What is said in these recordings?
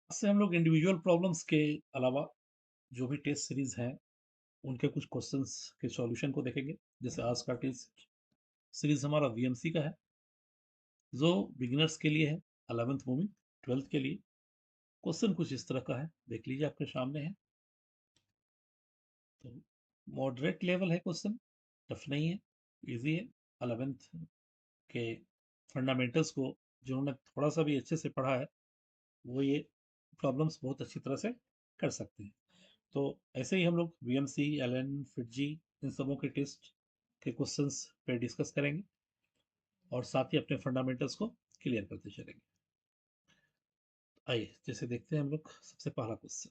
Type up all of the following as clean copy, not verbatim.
इससे हम लोग इंडिविजुअल प्रॉब्लम्स के अलावा जो भी टेस्ट सीरीज हैं उनके कुछ क्वेश्चंस के सॉल्यूशन को देखेंगे। जैसे आज का टेस्ट सीरीज हमारा वीएमसी का है जो बिगिनर्स के लिए है, 11th मूविंग 12th के लिए। क्वेश्चन कुछ इस तरह का है, देख लीजिए आपके सामने है। तो मॉडरेट लेवल है क्वेश्चन, टफ नहीं है, इजी है। 11th के फंडामेंटल्स को जिन्होंने थोड़ा सा भी अच्छे से पढ़ा है वो ये प्रॉब्लम्स बहुत अच्छी तरह से कर सकते हैं। तो ऐसे ही हम लोग वीएमसी, एलएन, फिटजी, इन सबों के टेस्ट के क्वेश्चंस पे डिस्कस करेंगे और साथ ही अपने फंडामेंटल्स को क्लियर करते चलेंगे। आइए जैसे देखते हैं हम लोग सबसे पहला क्वेश्चन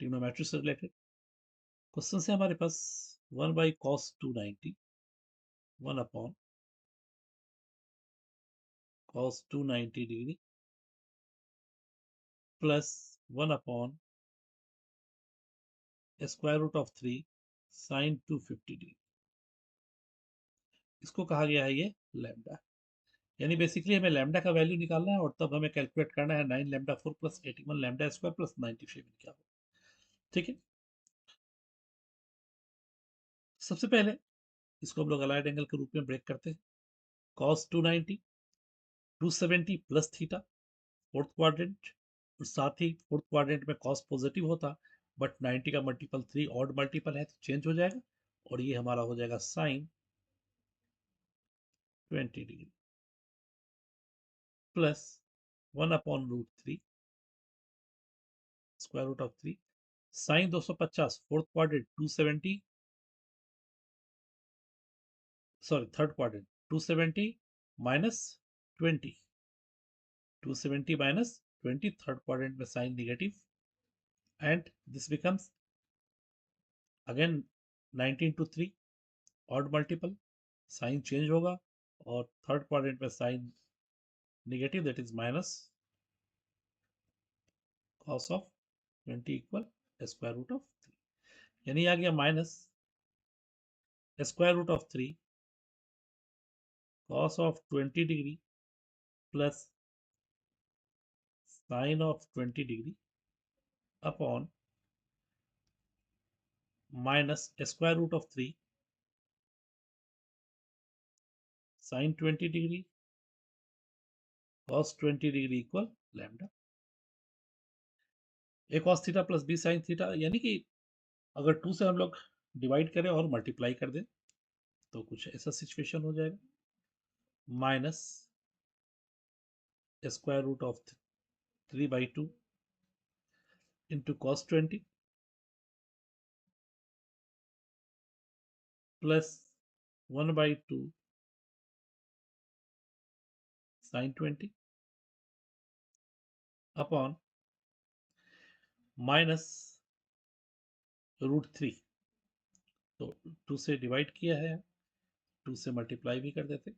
ट्रिग्नोमेट्री से रिलेटेड क्वेश्चन है हमारे पास। 1/cos 290, 1/cos 290 degree plus 1/√3 sin 250 degree. इसको कहा गया है ये लैम्डा, यानी बेसिकली हमें लैम्डा का वैल्यू निकालना है और तब हमें कैलकुलेट करना है 9 lambda 4 plus 81 lambda square plus 97 क्या हो। ठीक है, सबसे पहले इसको हम लोग अलाइड एंगल के रूप में ब्रेक करते हैं। cos 290 270 plus theta, fourth quadrant, और साथ ही फोर्थ क्वाड्रेंट में cos पॉजिटिव होता, बट 90 का मल्टीपल 3 ऑड मल्टीपल है तो चेंज हो जाएगा और ये हमारा हो जाएगा sine 20 degree plus 1/√3 square root of 3 sine 250 fourth quadrant 270, sorry third quadrant 270 minus 20, 270 minus 20 third quadrant में sine negative, and this becomes again 19 to 3 odd multiple, sine change होगा और थर्ड क्वाड्रेंट में sine negative, that is minus cos of 20 equal square root of 3, यानी आ गया minus square root of 3 cos of 20 degree plus sine of 20 degree upon minus square root of 3 sine 20 degree cos 20 degree equal lambda. A cos theta plus b sine theta, यानी कि अगर 2 से हम लोग divide करें और मल्टीप्लाई कर दें तो कुछ ऐसा सिचुएशन हो जाएगा, minus square root of 3/2 into cos 20 plus 1/2 sine 20 upon minus √3। तो 2 से डिवाइड किया है, 2 से मल्टीप्लाई भी कर देते।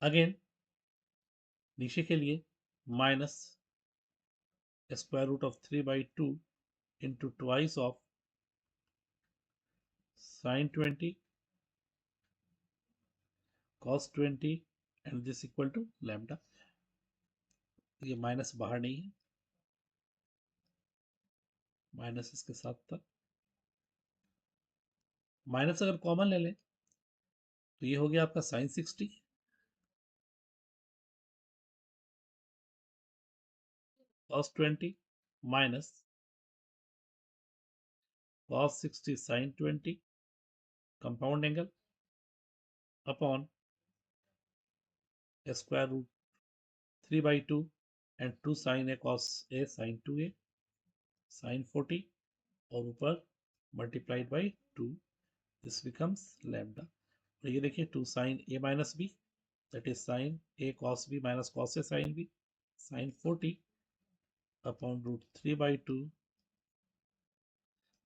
अगेन नीचे के लिए minus square root of 3/2 into twice of sine 20 cos 20 and this equal to lambda. ये माइनस बाहर नहीं है, माइनस इसके साथ था, माइनस अगर कॉमन ले लें तो ये हो गया आपका sine 60 cos 20 minus cos 60 sine 20 compound angle upon square root 3/2 and 2 sine a cos a sine 2a sine 40 और ऊपर multiplied by 2, this becomes lambda. और ये देखिए 2 sine a minus b, that is sine a cos b minus cos a sine b sine 40 upon √3/2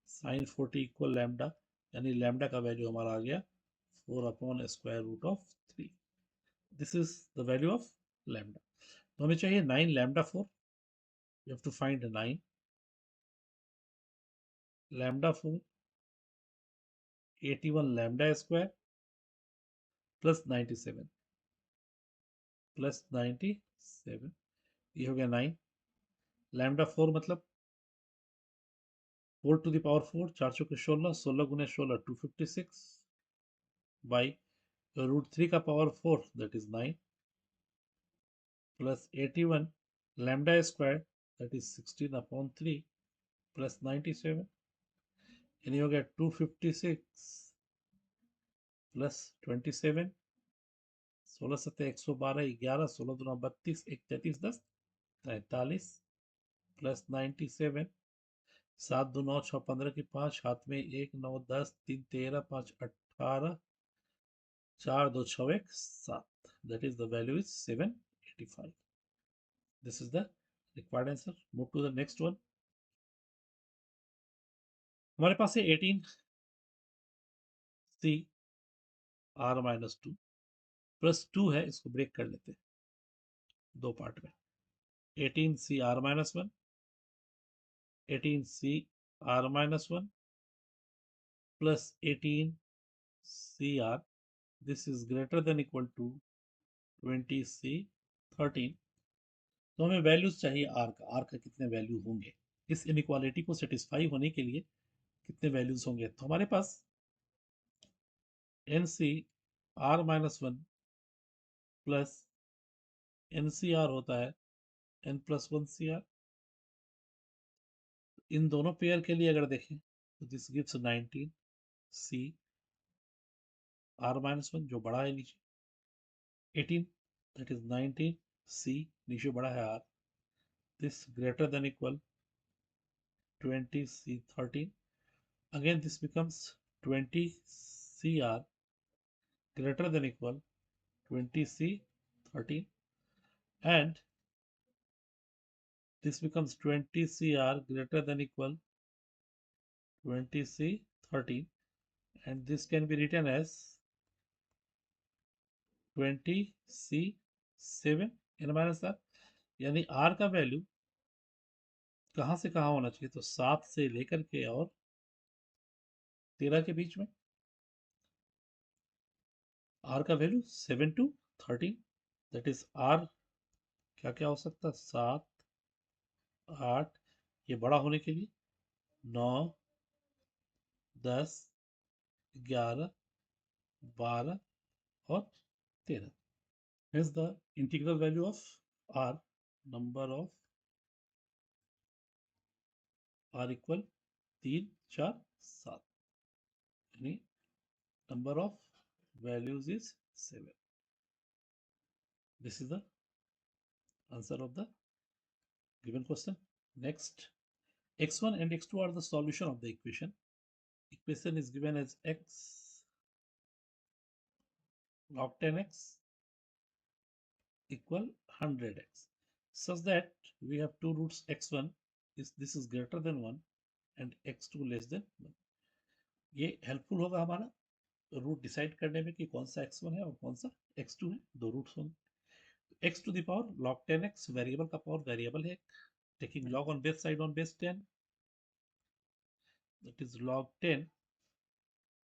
sine 40 equal lambda, यानी lambda का value हमारा आ गया 4/√3। This is the value of lambda. तो हमें चाहिए 9 lambda 4, you have to find 9 lambda 4 81 lambda square plus 97। Plus 97, ये हो गया 9। लैम्डा 4 मतलब 4 टू द पावर 4, 4 चौके 16, 16 गुने 16 256 बाई रूट 3 का power 4 that is 9 plus 81 lambda square that is 16 upon 3 plus 97, यानी हो गया 256 प्लस 27, 16 सत्ते 112, 11, 16 दूना 32, 1 33 10 43 प्लस 97, 7 2 9 6 15 की 5, हाथ में 1 9 10 3 13 5 18, 4 2 6 1 7, that is the value is 785. This is the required answer. Move to the next one. हमारे पास है 18c r माइनस 2 प्लस 2 है, इसको ब्रेक कर लेते हैं दो पार्ट में। 18c r minus 1, 18c r minus 1 plus 18 cr, this is greater than equal to 20c 13। तो हमें वैल्यूज चाहिए आर का कितने वैल्यू होंगे, इस इनइक्वालिटी को सेटिस्फाई होने के लिए कितने वैल्यूज होंगे। तो हमारे पास N C R minus 1 plus N C R होता है एन प्लस 1 सी आर। इन दोनों पेयर के लिए अगर देखें तो this gives 19 C R minus 1 जो बड़ा है नीचे, 18 that is 19 c नीचे बड़ा है r, this greater than equal 20 c 13, again this becomes 20 cr greater than equal 20 c 13, and this becomes 20 cr greater than equal 20 c 13, and this can be written as 20 c 7 n minus r, यानी r का value कहां से कहां होना चाहिए, तो 7 से लेकर के और 13 के बीच में। r का value 7 to 13, that is r क्या क्या हो सकता है, 7 8, ये बड़ा होने के लिए 9 10 11 12 और 13। Hence the integral value of r, number of r equal 3 4 7, यानी number of values is 7. This is the answer of the given question. Next, x1 and x2 are the solution of the equation. Equation is given as x log 10x equal 100x, such that we have two roots x1 is this is greater than 1 and x2 less than 1. ये helpful होगा हमारा root decide करने में कि कौन सा x1 है और कौन सा x2 है, दो रूट्स होंगे। x to the power log 10x, variable का पावर वेरिएबल है, taking log on both side on base 10, that is log 10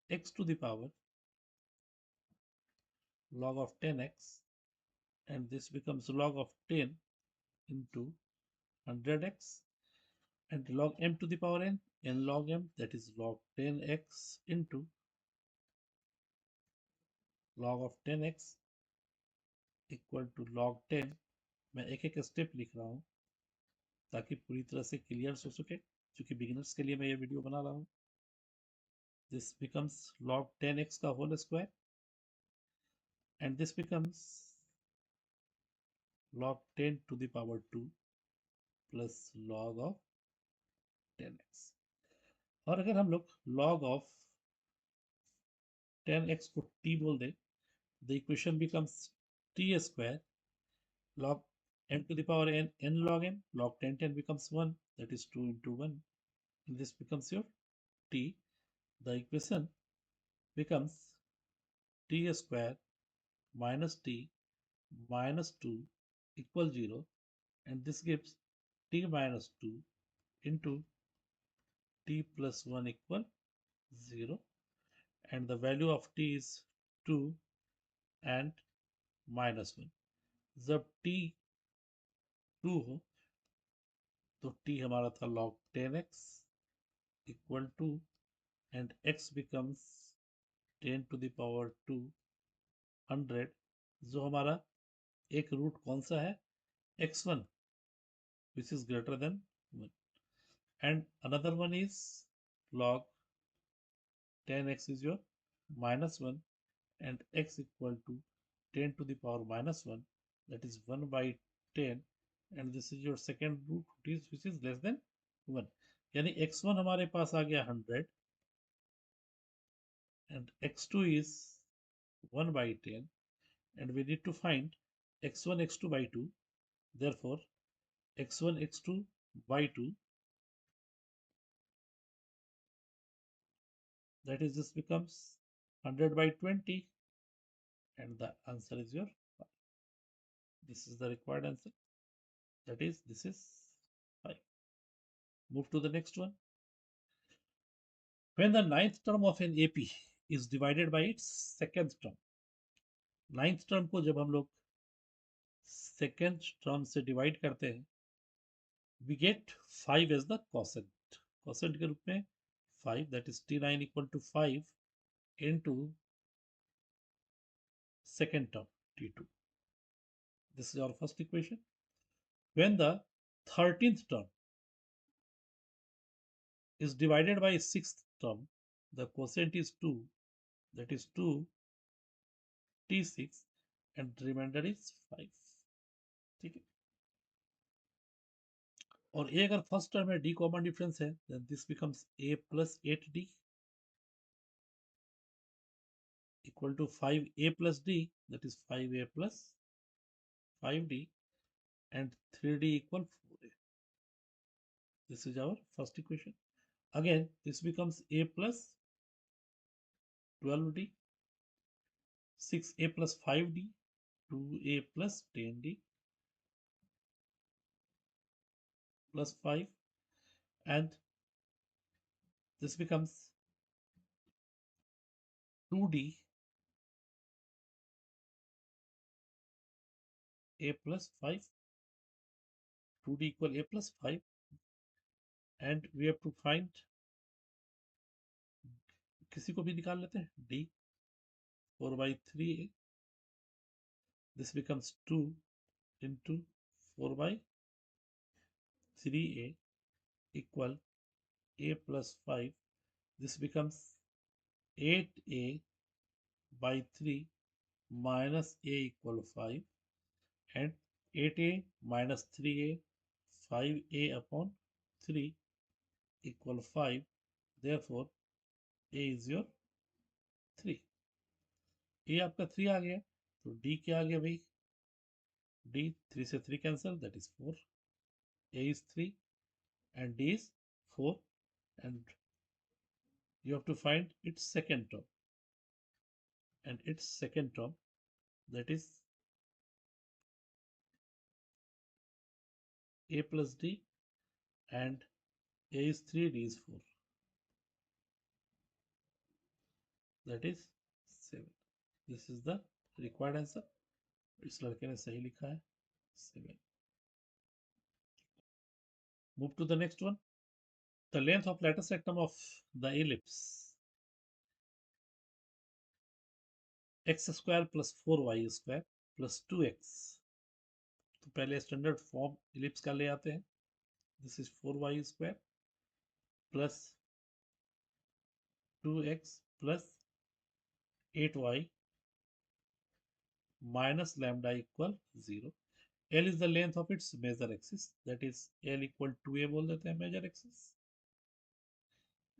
x to the power log of 10x, and this becomes log of 10 into 100x, and log m to the power n log m, that is log 10x into log of 10x equal to log 10। मैं एक एक step लिख रहा हूँ ताकि पूरी तरह से क्लियर हो सके, क्योंकि बिगिनर्स के लिए मैं ये वीडियो बना रहा हूँ। दिस बिकम्स log 10x का whole square, and this becomes log 10 to the power 2 plus log of 10x। और अगर हम लोग log of 10x को t बोल दें, the equation becomes t square log m to the power n log m, log 10 becomes 1, that is 2 into 1, and this becomes your t. The equation becomes t square minus t minus 2 equal 0, and this gives t minus 2 into t plus 1 equal 0, and the value of t is 2 and minus 1. जब t 2 हो तो t हमारा था log 10x equal to and x becomes 10 to the power 2 100, जो हमारा एक root कौन सा है, x1 which is greater than 1, and another one is log 10x is your minus 1 and x equal to 10 to the power minus 1, that is 1 by 10, and this is your second root which is less than 1. यानी x1 हमारे पास आ गया 100 and x2 is 1 by 10, and we need to find x1 x2 by 2. Therefore x1 x2 by 2, that is this becomes 100 by 20, and the answer is your 5. This is the required answer, that is this is 5. Move to the next one. When the ninth term of an AP is divided by its second term, ninth term को जब हम लोग second term से divide करते हैं, we get 5 as the quotient. Quotient के रूप में 5, that is t9 equal to 5 into second term t2. This is our first equation. When the 13th term is divided by sixth term, the quotient is 2, that is 2 t6 and remainder is 5. ठीक है, और a अगर first term है, d common difference है, then this becomes a plus 8d equal to 5a plus d, that is 5a plus 5d, and 3d equal 4a. This is our first equation. Again, this becomes a plus 12d, 6a plus 5d, 2a plus 10d plus 5, and this becomes 2d a plus 5, 2d equal a plus 5, and we have to find, किसी को भी निकाल लेते हैं, d 4 by 3a. This becomes 2 into 4 by 3a equal a plus 5. This becomes 8a by 3 minus a equal 5, and 8a minus 3a, 5a upon 3 equal 5. Therefore a is your 3. a आपका 3 आ गया, तो d क्या आ गया भाई, d 3 से 3 cancel, that is 4. a is 3 and d is 4, and you have to find its second term, and its second term, that is a plus d, and a is 3, d is 4, that is 7. This is the required answer. इस लड़के ने सही लिखा है 7. Move to the next one. The length of lattice rectum of the ellipse x square plus 4y square plus 2x. तो पहले standard form ellipse का ले आते हैं. This is 4y square plus 2x plus 8y minus lambda equal 0. L is the length of its major axis, that is L equal to a बोल देते हैं major axis,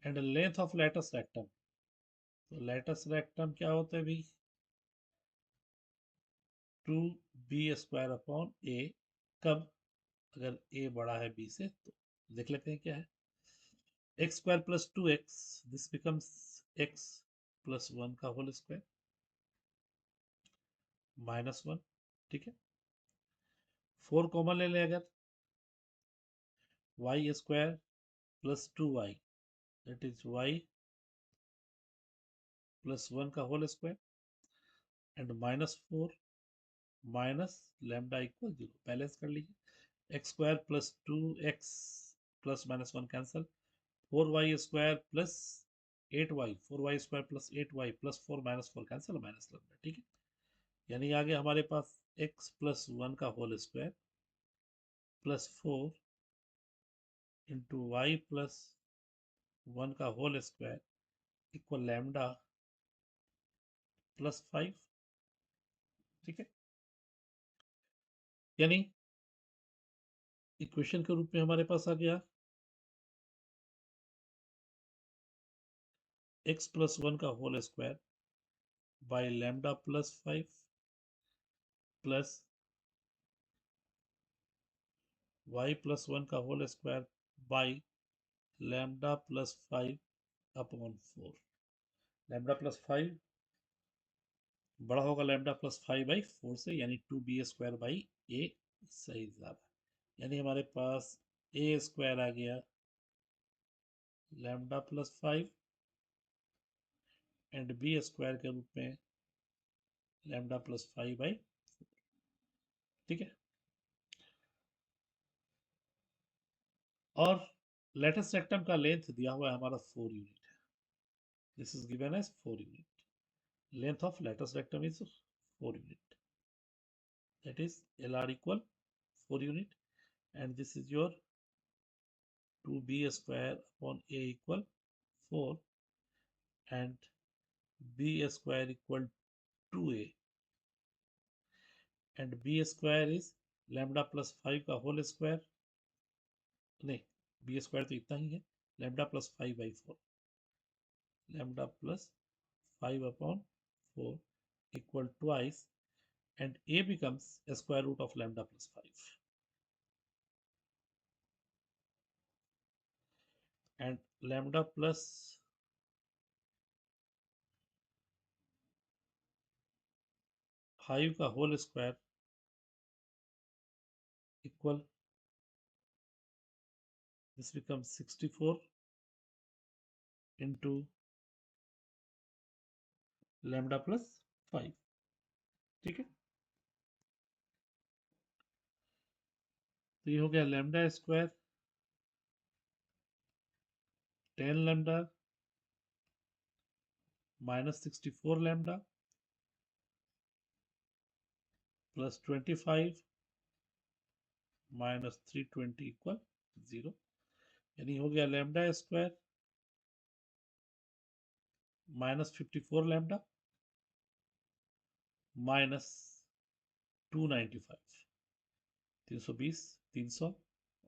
and the length of lattice rectum. तो lattice rectum क्या होता है भाई, 2b square upon a. कब, अगर a बड़ा है b से, तो देख लेते हैं क्या है. x square plus 2x, this becomes x plus 1 का होल स्क्वायर minus 1. ठीक है, 4 कॉमन ले लें अगर, y square plus 2y, that is y plus 1 का whole square, and minus 4 minus lambda equal 0, balance कर लीजिए। X square plus 2x plus minus 1 cancel, 4y square plus 8y, 4y square plus 8y plus 4 minus 4 cancel, minus lambda, ठीक है। यानी आगे हमारे पास x plus 1 का whole square plus 4 into y plus 1 का whole square equal lambda plus 5, ठीक है। यानी इक्वेशन के रूप में हमारे पास आ गया x प्लस 1 का whole square by lambda plus 5 plus y plus 1 का whole square by lambda plus 5 upon 4। लैम्डा प्लस 5 बड़ा होगा लैम्डा प्लस 5/4 से, यानी 2b² बाई a सही ज्यादा, यानी हमारे पास a स्क्वायर आ गया lambda plus 5 and b square के रूप में लैम्डा प्लस 5/4, ठीक है। और लेटेस्ट रेक्टम का लेंथ दिया हुआ है हमारा 4 यूनिट है। This is given as 4 unit. Length of latus rectum is 4 unit, that is LR equal 4 unit, and this is your 2b square upon a equal 4 and b square equal 2a, and b square is lambda plus 5 का whole square, नहीं b square तो इतना ही है, lambda plus 5/4, lambda plus 5 upon 4 equal twice, and a becomes a square root of lambda plus 5, and lambda plus 5 का whole square equal, this becomes 64 into lambda plus 5, ठीक है। तो ये हो गया lambda square 10 lambda minus 64 lambda plus 25 minus 320 equal 0, यानी हो गया lambda square minus 54 lambda minus 295, 320, 300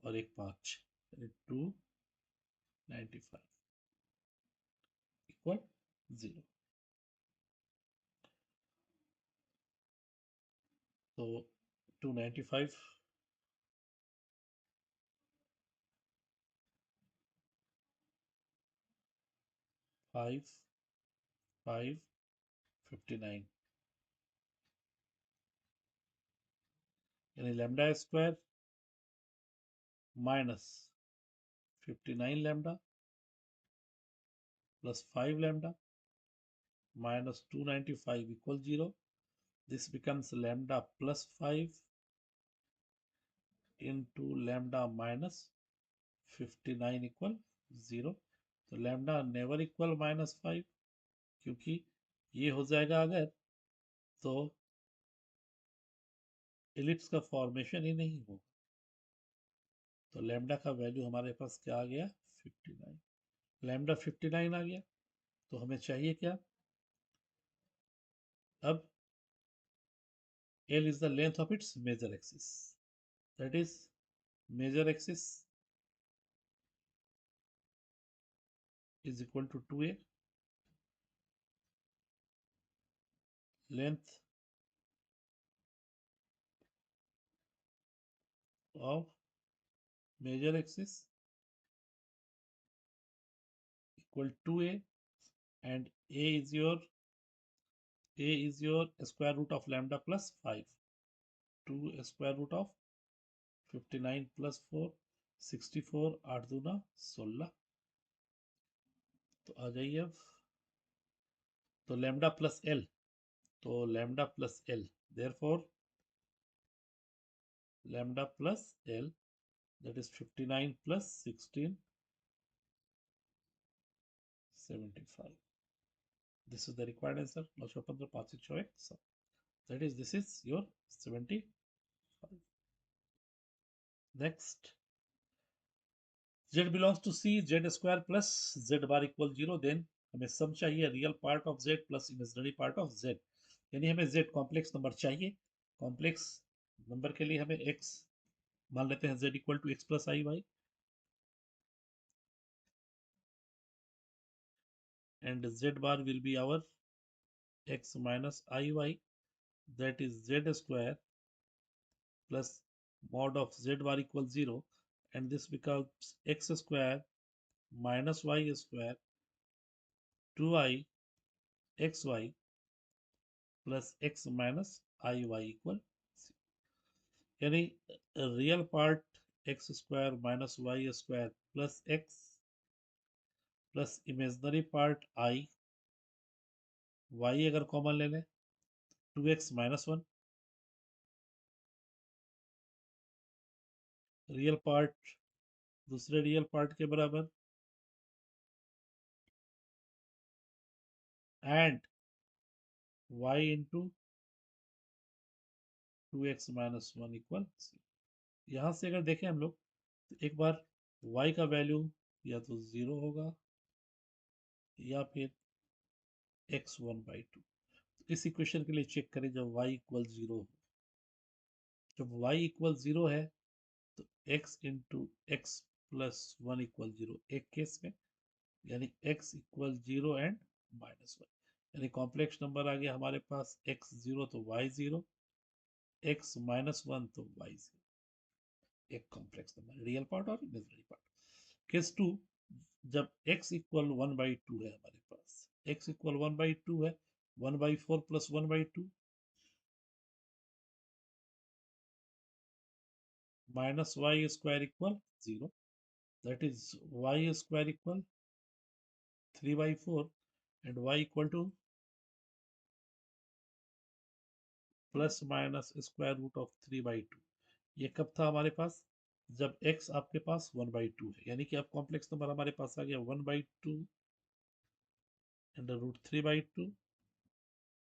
और एक 5, यानी 295 इक्वल 0। तो 295 5 5 59, यानी lambda square minus 59 lambda plus 5 lambda minus 295 equal 0. This becomes lambda plus 5 into lambda minus 59 equal 0. तो lambda never equal minus 5, क्योंकि ये हो जाएगा अगर तो एलिप्स का फॉर्मेशन ही नहीं होगा। तो लैम्डा का वैल्यू हमारे पास क्या आ गया 59, लैम्डा 59 आ गया। तो हमें चाहिए क्या, अब L is the length of its major axis, that is major axis is equal to 2a, length of major axis equal 2a, and a is your square root of lambda plus 5, 2 square root of 59 plus 4 64, 8 दूना 16। तो आ जाइए अब, तो lambda plus L, तो lambda plus L, therefore lambda plus L, that is 59 plus 16, 75. This is the required answer. Now open the 5 6 6. So that is, this is your 75. Next, z belongs to C, z square plus z bar equal 0. Then हमें sum चाहिए real part of z plus imaginary part of z, यानी हमें z complex number चाहिए. Complex number के लिए हमें x मान लेते हैं z equal to x plus i y, and z bar will be our x minus i y, that is z square plus mod of z bar equal 0, and this becomes x square minus y square 2i xy plus x minus iy equal 0. यानी real part x square minus y square plus x plus imaginary part i, y अगर common ले लें 2x minus 1, real part दूसरे real part के बराबर, and y into 2x minus 1 equal 0. यहाँ से अगर देखें हम लोग तो एक बार y का वैल्यू या तो 0 होगा या फिर x 1/2. इस इक्वेशन के लिए चेक करें जब y इक्वल 0 हो. जब y इक्वल 0 है तो x into x plus 1 equal 0 एक केस में, यानी x इक्वल 0 एंड माइनस 1, यानी कॉम्प्लेक्स नंबर आ गया हमारे पास x 0 तो y 0, x माइनस 1 तो y 0. एक कॉम्प्लेक्स नंबर रियल पार्ट और इमेजिनरी पार्ट. केस 2, जब x इक्वल 1/2 है हमारे पास, x इक्वल 1/2 है, 1/4 plus 1/2 minus y square equal 0, that is y square equal 3/4 and y equal to plus minus square root of 3/2. ये कब था हमारे पास, जब x आपके पास 1/2 है, यानी कि अब कॉम्प्लेक्स नंबर हमारे पास आ गया 1/2 under root 3/2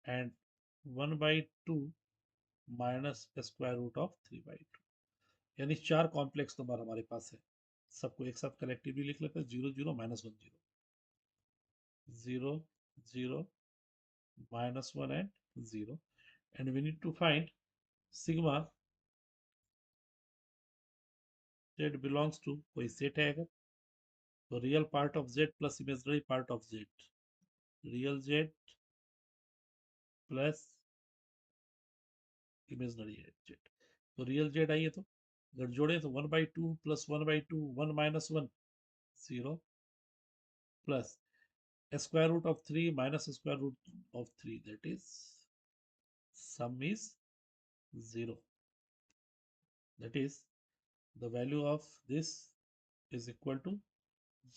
and 1/2 minus square root of 3/2, यानी 4 कॉम्प्लेक्स नंबर हमारे पास है. सबको एक साथ कलेक्टिवली लिख लेते हैं, 0 0 -1 0, 0 0 -1 and 0, and we need to find sigma z belongs to कोई सेट है अगर तो real part of z plus imaginary part of z, real z plus imaginary z. तो रियल z आइए तो अगर जोड़े तो 1/2 plus 1/2 1 minus 1 0 plus square root of 3 minus square root of 3, that is sum is 0, that is the value of this is equal to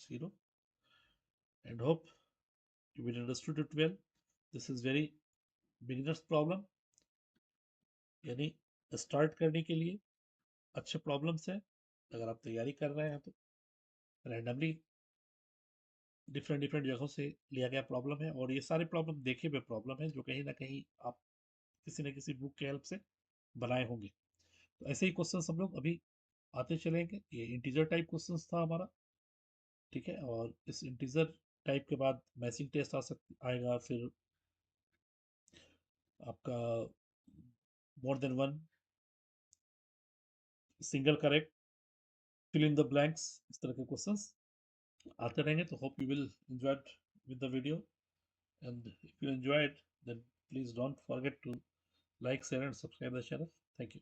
0, and hope you will understood it well. This is very beginners problem, यानी start करने के लिए अच्छे problems हैं. अगर आप तैयारी कर रहे हैं तो रैंडमली डिफरेंट डिफरेंट जगहों से लिया गया प्रॉब्लम है, और ये सारे प्रॉब्लम देखे हुए प्रॉब्लम है जो कहीं ना कहीं आप किसी न किसी बुक के हेल्प से बनाए होंगे. तो ऐसे ही क्वेश्चंस हम लोग अभी आते चलेंगे. ये इंटीजर टाइप क्वेश्चंस था हमारा, ठीक है, और इस इंटीजर टाइप के बाद मैचिंग टेस्ट आएगा, फिर आपका more than one, single correct, fill in the blanks, इस तरह के क्वेश्चंस आते रहेंगे. तो hope you will enjoy with the video, and if you enjoyed, then please don't forget to like, share and subscribe the channel. Thank you.